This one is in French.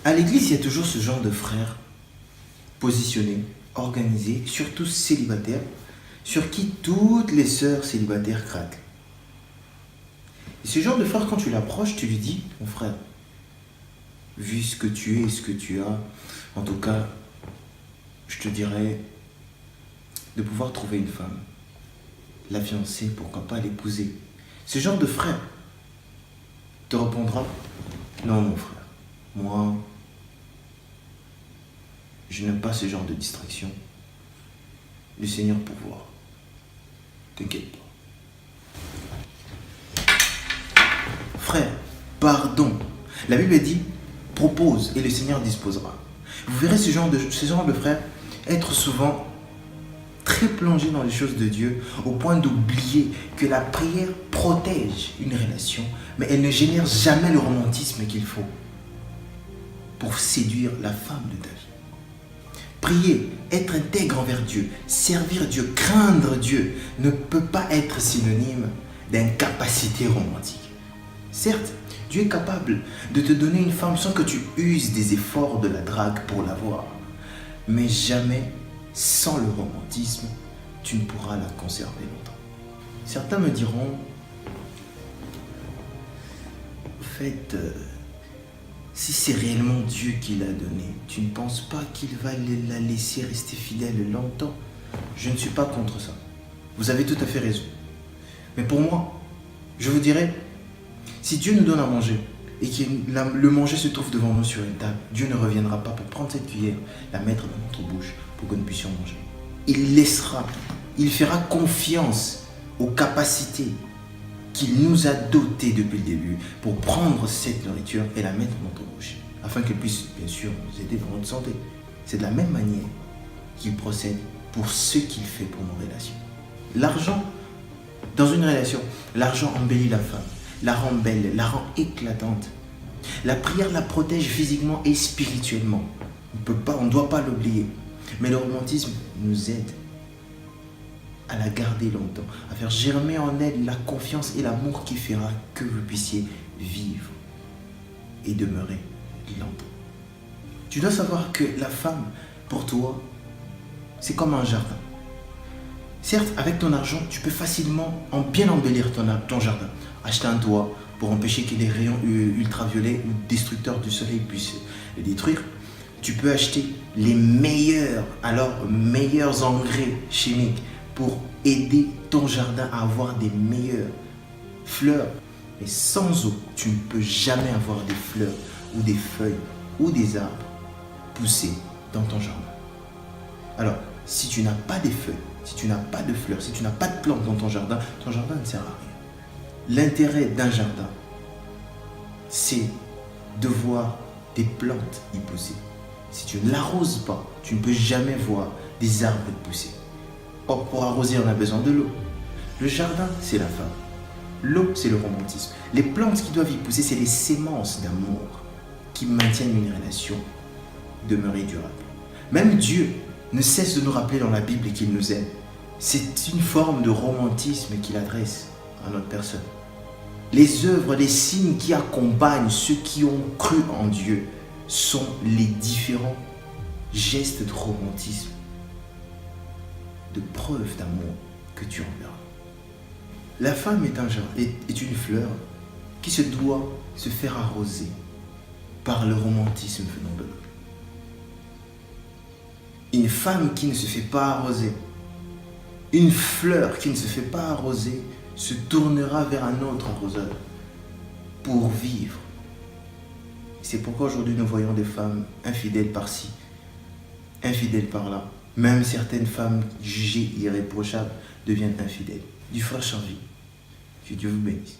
À l'église, il y a toujours ce genre de frères positionnés, organisés, surtout célibataires, sur qui toutes les sœurs célibataires craquent. Et ce genre de frère, quand tu l'approches, tu lui dis, mon frère, vu ce que tu es et ce que tu as, en tout cas, je te dirais de pouvoir trouver une femme, la fiancer, pourquoi pas l'épouser. Ce genre de frère te répondra, non mon frère, moi, je n'aime pas ce genre de distraction. Le Seigneur pourvoira. T'inquiète pas. Frère, pardon. La Bible dit, propose et le Seigneur disposera. Vous verrez ce genre de frère être souvent très plongé dans les choses de Dieu au point d'oublier que la prière protège une relation, mais elle ne génère jamais le romantisme qu'il faut pour séduire la femme de ta vie. Prier, être intègre envers Dieu, servir Dieu, craindre Dieu ne peut pas être synonyme d'incapacité romantique. Certes, Dieu est capable de te donner une femme sans que tu uses des efforts de la drague pour l'avoir. Mais jamais, sans le romantisme, tu ne pourras la conserver longtemps. Certains me diront, en fait, si c'est réellement Dieu qui l'a donnée, tu ne penses pas qu'il va la laisser rester fidèle longtemps? Je ne suis pas contre ça. Vous avez tout à fait raison. Mais pour moi, je vous dirais, si Dieu nous donne à manger et que le manger se trouve devant nous sur une table, Dieu ne reviendra pas pour prendre cette cuillère, la mettre dans notre bouche pour que nous puissions manger. Il fera confiance aux capacités qu'il nous a dotés depuis le début pour prendre cette nourriture et la mettre dans notre bouche, afin qu'elle puisse bien sûr nous aider dans notre santé. C'est de la même manière qu'il procède pour ce qu'il fait pour nos relations. L'argent, dans une relation, l'argent embellit la femme, la rend belle, la rend éclatante. La prière la protège physiquement et spirituellement. On ne doit pas l'oublier. Mais le romantisme nous aide à la garder longtemps, à faire germer en elle la confiance et l'amour qui fera que vous puissiez vivre et demeurer longtemps. Tu dois savoir que la femme, pour toi, c'est comme un jardin. Certes, avec ton argent, tu peux facilement bien embellir ton jardin. Acheter un toit pour empêcher que les rayons ultraviolets ou destructeurs du soleil puissent le détruire. Tu peux acheter les meilleurs engrais chimiques pour aider ton jardin à avoir des meilleures fleurs. Mais sans eau, tu ne peux jamais avoir des fleurs ou des feuilles ou des arbres pousser dans ton jardin. Alors, si tu n'as pas de feuilles, si tu n'as pas de fleurs, si tu n'as pas de plantes dans ton jardin ne sert à rien. L'intérêt d'un jardin, c'est de voir des plantes y pousser. Si tu ne l'arroses pas, tu ne peux jamais voir des arbres pousser. Or, pour arroser, on a besoin de l'eau. Le jardin, c'est la femme. L'eau, c'est le romantisme. Les plantes qui doivent y pousser, c'est les sémences d'amour qui maintiennent une relation demeurée durable. Même Dieu ne cesse de nous rappeler dans la Bible qu'il nous aime. C'est une forme de romantisme qu'il adresse à notre personne. Les œuvres, les signes qui accompagnent ceux qui ont cru en Dieu sont les différents gestes de romantisme, de preuve d'amour que tu enverras. La femme est une fleur qui se doit se faire arroser par le romantisme venant de l'homme. Une femme qui ne se fait pas arroser, une fleur qui ne se fait pas arroser, se tournera vers un autre arroseur pour vivre. C'est pourquoi aujourd'hui nous voyons des femmes infidèles par-ci, infidèles par-là. Même certaines femmes jugées irréprochables deviennent infidèles. Du frère Charlie, que Dieu vous bénisse.